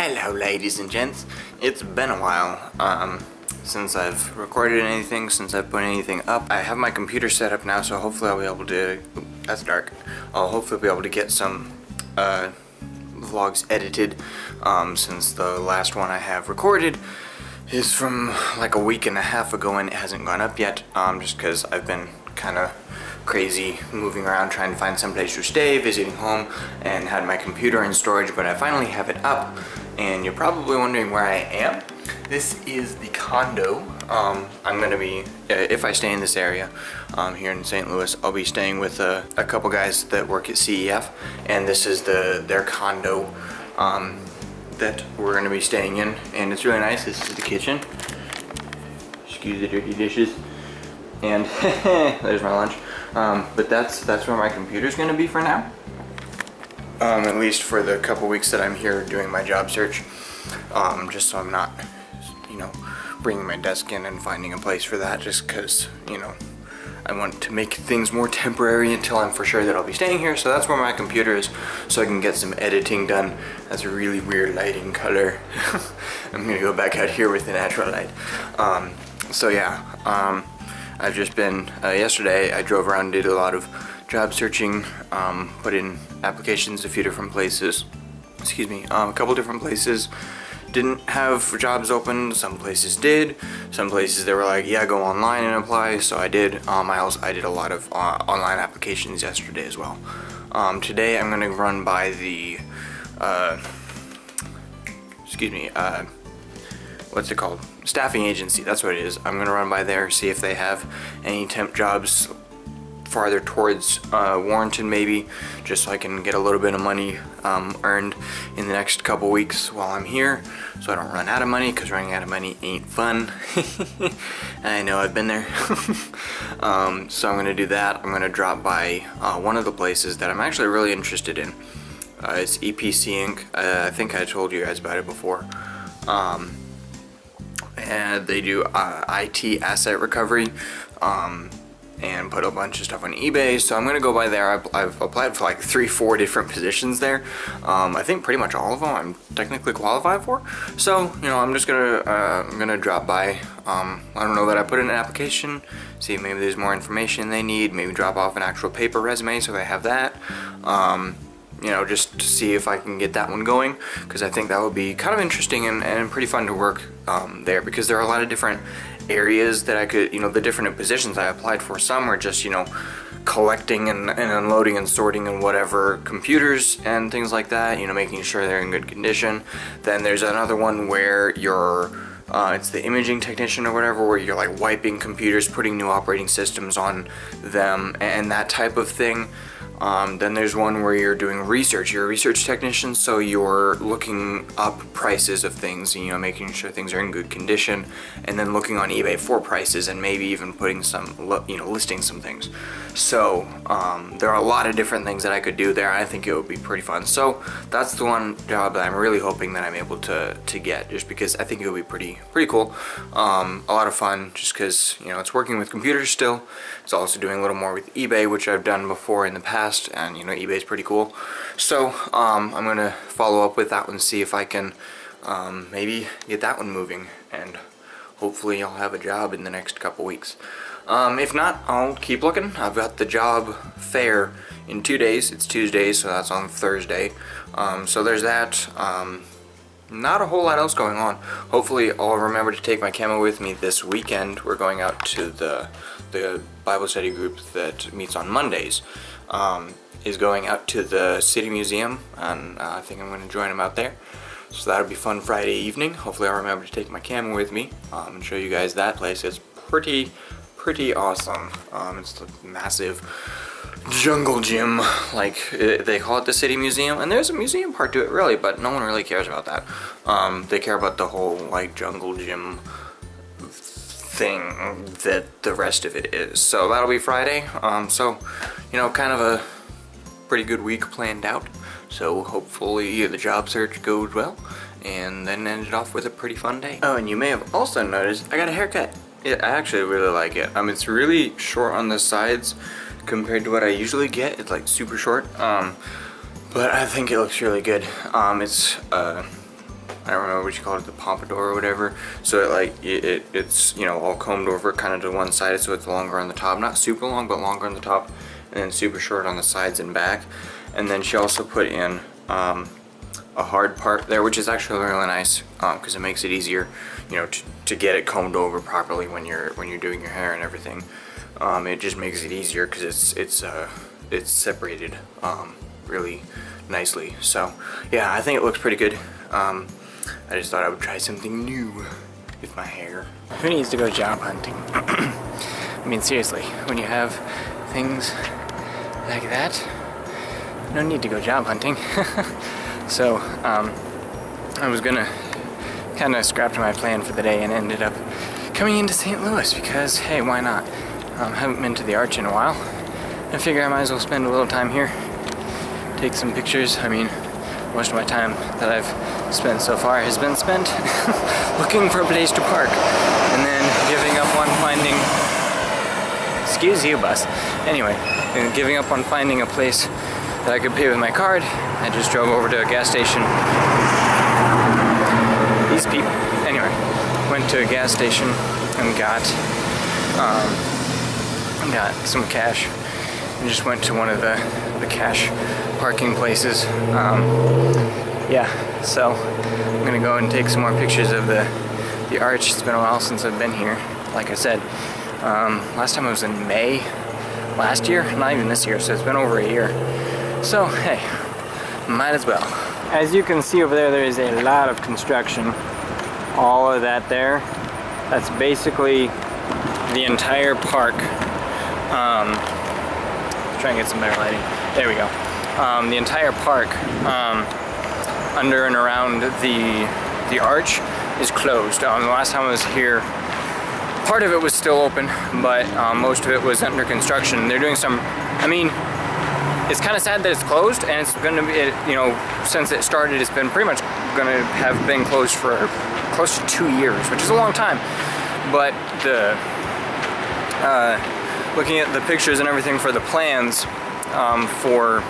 Hello ladies and gents, it's been a while since I've recorded anything, since I've put anything up. I have my computer set up now, so hopefully I'll be able to, that's dark, I'll hopefully be able to get some vlogs edited, since the last one I have recorded is from like a week and a half ago and it hasn't gone up yet, just because I've been kind of crazy moving around trying to find some place to stay, visiting home, and had my computer in storage, but I finally have it up. And you're probably wondering where I am. This is the condo. I'm gonna be, if I stay in this area here in St. Louis, I'll be staying with a couple guys that work at CEF, and this is their condo that we're gonna be staying in, and it's really nice. This is the kitchen. Excuse the dirty dishes. And there's my lunch. But that's where my computer's gonna be for now. At least for the couple weeks that I'm here doing my job search. Just so I'm not, bringing my desk in and finding a place for that, just because, I want to make things more temporary until I'm for sure that I'll be staying here. So that's where my computer is, so I can get some editing done. That's a really weird lighting color. I'm gonna go back out here with the natural light. So yeah. I've just been, yesterday I drove around and did a lot of job searching, put in applications a few different places, a couple different places didn't have jobs open, some places did, some places they were like, yeah, go online and apply, so I did. I did a lot of online applications yesterday as well. Today I'm gonna run by the, what's it called? Staffing agency, that's what it is. I'm gonna run by there, see if they have any temp jobs farther towards Warrenton maybe, just so I can get a little bit of money earned in the next couple weeks while I'm here, so I don't run out of money, because running out of money ain't fun. I know, I've been there. So I'm gonna do that. I'm gonna drop by one of the places that I'm actually really interested in. It's EPC Inc. I think I told you guys about it before. And they do IT asset recovery, and put a bunch of stuff on eBay. So I'm gonna go by there. I've applied for like 3-4 different positions there. I think pretty much all of them I'm technically qualified for. So I'm just gonna drop by. I don't know that I put in an application, see if maybe there's more information they need, maybe drop off an actual paper resume so they have that. Just to see if I can get that one going, because I think that would be kind of interesting and pretty fun to work there, because there are a lot of different areas that I could, the different positions I applied for. Some are just, collecting and unloading and sorting and whatever computers and things like that, making sure they're in good condition. Then there's another one where you're it's the imaging technician or whatever, where you're like wiping computers, putting new operating systems on them and that type of thing. Then there's one where you're doing research. You're a research technician, so you're looking up prices of things, making sure things are in good condition, and then looking on eBay for prices and maybe even putting some, listing some things. So there are a lot of different things that I could do there. I think it would be pretty fun. So that's the one job that I'm really hoping that I'm able to get, just because I think it would be pretty cool. A lot of fun, just because it's working with computers still. It's also doing a little more with eBay, which I've done before in the past. And eBay's pretty cool, so I'm gonna follow up with that one, see if I can maybe get that one moving, and hopefully I'll have a job in the next couple weeks. If not, I'll keep looking. I've got the job fair in 2 days. It's Tuesday, so that's on Thursday. So there's that. Not a whole lot else going on. Hopefully I'll remember to take my camera with me this weekend. We're going out to the Bible study group that meets on Mondays. Is going out to the City Museum, and I think I'm going to join them out there. So that'll be fun Friday evening. Hopefully I'll remember to take my camera with me and show you guys that place. It's pretty awesome. It's a massive jungle gym, like they call it the City Museum, and there's a museum part to it really, but no one really cares about that. They care about the whole like jungle gym thing that the rest of it is. So that'll be Friday. So kind of a pretty good week planned out, so hopefully the job search goes well, and then ended off with a pretty fun day. Oh, and you may have also noticed I got a haircut. Yeah, I actually really like it. It's really short on the sides compared to what I usually get. It's like super short, but I think it looks really good. It's I don't remember what you call it, the pompadour or whatever. So it's, you know, all combed over kind of to one side, so it's longer on the top. Not super long, but longer on the top, and then super short on the sides and back. And then she also put in a hard part there, which is actually really nice because it makes it easier, you know, to get it combed over properly when you're doing your hair and everything. It just makes it easier because it's separated really nicely. So yeah, I think it looks pretty good. I just thought I would try something new with my hair. Who needs to go job hunting? I mean, seriously, when you have things like that, no need to go job hunting. So I was gonna kind of scrapped my plan for the day and ended up coming into St. Louis because, hey, why not? Haven't been to the Arch in a while. I figure I might as well spend a little time here, take some pictures. I mean, most of my time that I've spent so far has been spent looking for a place to park and then giving up on finding, excuse you, bus. Anyway, and giving up on finding a place that I could pay with my card. I just drove over to a gas station. These people. Anyway, went to a gas station and got some cash and just went to one of the cash parking places. Yeah, so I'm gonna go and take some more pictures of the Arch. It's been a while since I've been here. Like I said, last time I was in May last year, not even this year, so it's been over a year. So, hey, might as well. As you can see over there, there is a lot of construction. All of that there, that's basically the entire park. Try and get some better lighting. There we go. The entire park under and around the Arch is closed. The last time I was here, part of it was still open, but most of it was under construction. They're doing some, I mean, it's kind of sad that it's closed, and it's going to be, you know, since it started, it's been pretty much going to have been closed for close to 2 years, which is a long time. But looking at the pictures and everything for the plans for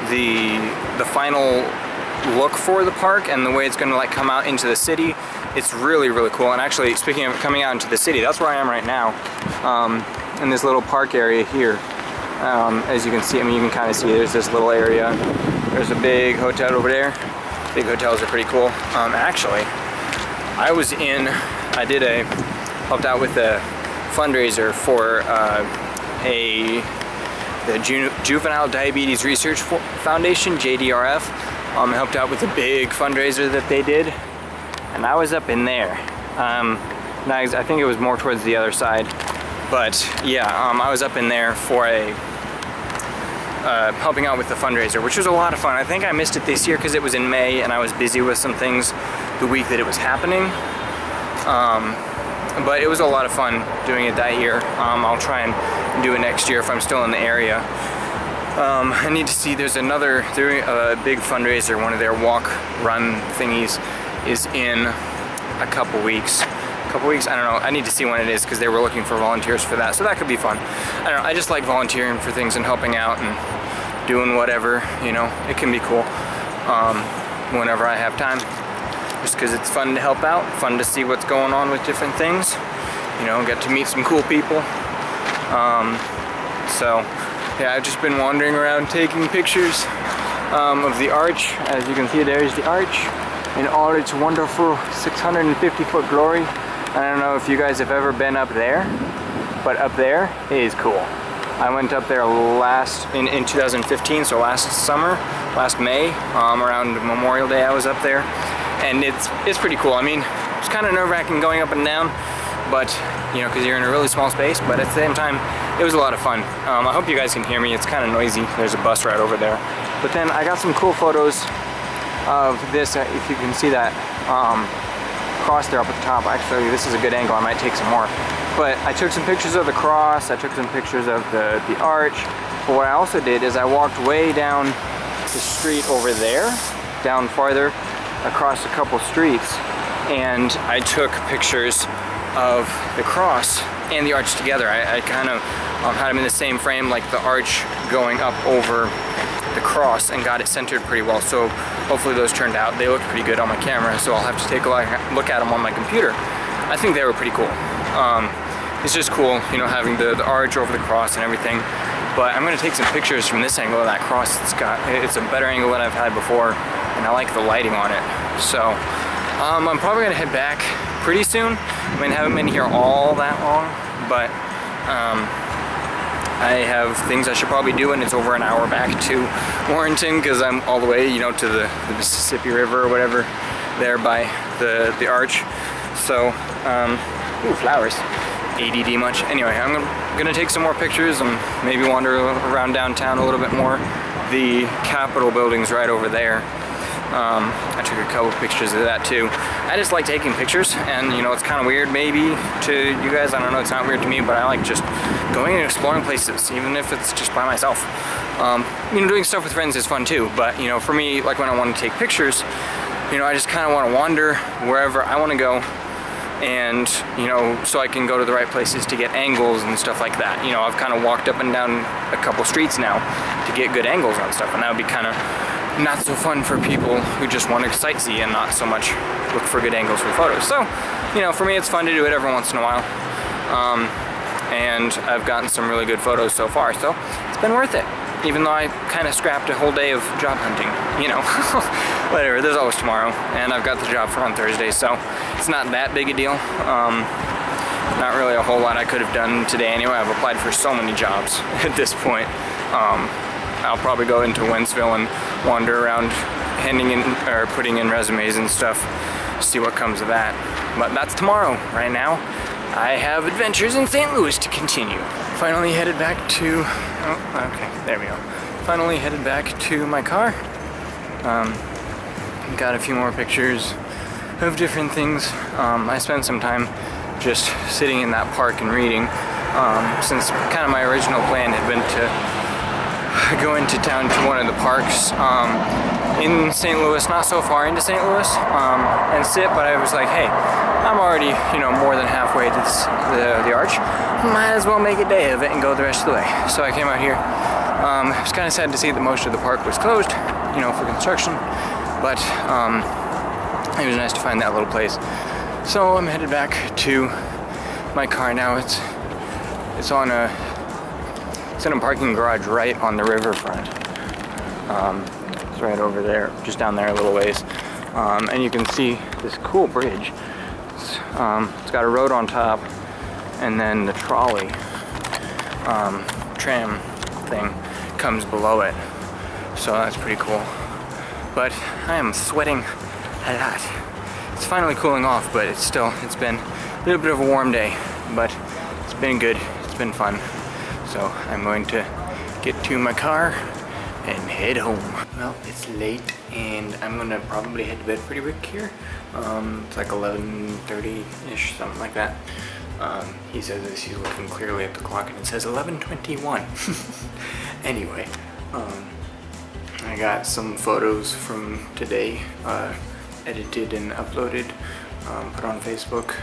the final look for the park and the way it's going to like come out into the city, it's really, really cool. And actually, speaking of coming out into the city, that's where I am right now, in this little park area here. As you can see, I mean, you can kind of see there's this little area. There's a big hotel over there. Big hotels are pretty cool. Actually, I helped out with a fundraiser for the Juvenile Diabetes Research Foundation, JDRF. Helped out with a big fundraiser that they did, and I was up in there. I think it was more towards the other side, but yeah, I was up in there for helping out with the fundraiser, which was a lot of fun. I think I missed it this year because it was in May and I was busy with some things the week that it was happening. But it was a lot of fun doing it that year. I'll try and do it next year if I'm still in the area. I need to see, there's a big fundraiser, one of their walk-run thingies is in a couple weeks. I don't know, I need to see when it is because they were looking for volunteers for that, so that could be fun. I don't know, I just like volunteering for things and helping out and doing whatever, you know, it can be cool whenever I have time. Just because it's fun to help out, fun to see what's going on with different things, you know, get to meet some cool people. So yeah, I've just been wandering around taking pictures of the Arch. As you can see, there's the Arch in all its wonderful 650-foot glory. I don't know if you guys have ever been up there, but up there is cool. I went up there in 2015, so last May, around Memorial Day I was up there, and it's pretty cool. I mean, it's kind of nerve-wracking going up and down, but you know, because you're in a really small space, but at the same time, it was a lot of fun. I hope you guys can hear me. It's kind of noisy. There's a bus right over there. But then I got some cool photos of this, if you can see that cross there up at the top. Actually, this is a good angle. I might take some more. But I took some pictures of the cross. I took some pictures of the Arch. But what I also did is I walked way down the street over there, down farther across a couple streets, and I took pictures of the cross and the Arch together. I kind of had them in the same frame, like the Arch going up over the cross and got it centered pretty well. So hopefully those turned out. They looked pretty good on my camera, so I'll have to take a look at them on my computer. I think they were pretty cool. It's just cool, you know, having the arch over the cross and everything. But I'm gonna take some pictures from this angle of that cross. It's a better angle than I've had before, and I like the lighting on it. So I'm probably gonna head back pretty soon. I mean, I haven't been here all that long, but I have things I should probably do, and it's over an hour back to Warrenton because I'm all the way, you know, to the Mississippi River or whatever, there by the arch. So, ooh, flowers. ADD much. Anyway, I'm gonna take some more pictures and maybe wander around downtown a little bit more. The Capitol building's right over there. I took a couple pictures of that too. I just like taking pictures, and you know, it's kind of weird maybe to you guys. I don't know, it's not weird to me, but I like just going and exploring places, even if it's just by myself. You know, doing stuff with friends is fun too, but you know, for me, like when I want to take pictures, you know, I just kind of want to wander wherever I want to go, and you know, so I can go to the right places to get angles and stuff like that. You know, I've kind of walked up and down a couple streets now to get good angles on stuff, and that would be kind of not so fun for people who just want to sightsee and not so much look for good angles for photos. So, you know, for me it's fun to do it every once in a while. And I've gotten some really good photos so far, so it's been worth it. Even though I kind of scrapped a whole day of job hunting, you know. Whatever, there's always tomorrow, and I've got the job for on Thursday, so it's not that big a deal. Not really a whole lot I could have done today anyway. I've applied for so many jobs at this point. I'll probably go into Wentzville and wander around handing in or putting in resumes and stuff, see what comes of that. But that's tomorrow. Right now, I have adventures in St. Louis to continue. Finally headed back to, oh, okay, there we go. Finally headed back to my car. Got a few more pictures of different things. I spent some time just sitting in that park and reading, since kind of my original plan had been to go into town to one of the parks in St. Louis, not so far into St. Louis, and sit, but I was like, hey, I'm already, you know, more than halfway to the arch. Might as well make a day of it and go the rest of the way. So I came out here. It was kind of sad to see that most of the park was closed, you know, for construction, but it was nice to find that little place. So I'm headed back to my car now. It's in a parking garage right on the riverfront. It's right over there, just down there a little ways. And you can see this cool bridge. It's got a road on top, and then the trolley tram thing comes below it. So that's pretty cool. But I am sweating a lot. It's finally cooling off, but it's been a little bit of a warm day, but it's been good, it's been fun. So I'm going to get to my car and head home. Well, it's late and I'm gonna probably head to bed pretty quick here. It's like 11:30-ish, something like that. He says this, he's looking clearly at the clock and it says 11:21. Anyway, I got some photos from today, edited and uploaded, put on Facebook,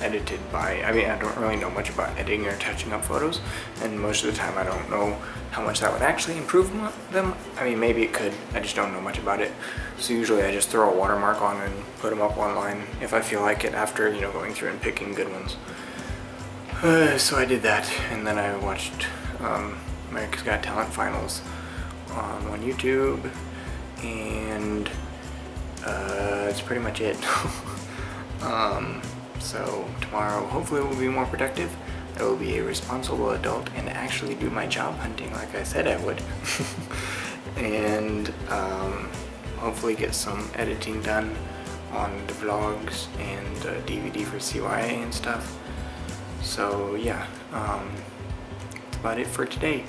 edited by, I mean, I don't really know much about editing or touching up photos, and most of the time I don't know how much that would actually improve them. I mean, maybe it could, I just don't know much about it. So usually I just throw a watermark on and put them up online if I feel like it after, you know, going through and picking good ones. So I did that, and then I watched America's Got Talent finals on YouTube, and that's pretty much it. So tomorrow hopefully will be more productive. I will be a responsible adult and actually do my job hunting like I said I would. And hopefully get some editing done on the vlogs and DVD for CYA and stuff. So yeah, that's about it for today.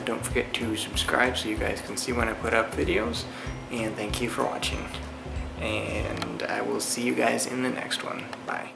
Don't forget to subscribe so you guys can see when I put up videos, and thank you for watching. And I will see you guys in the next one. Bye.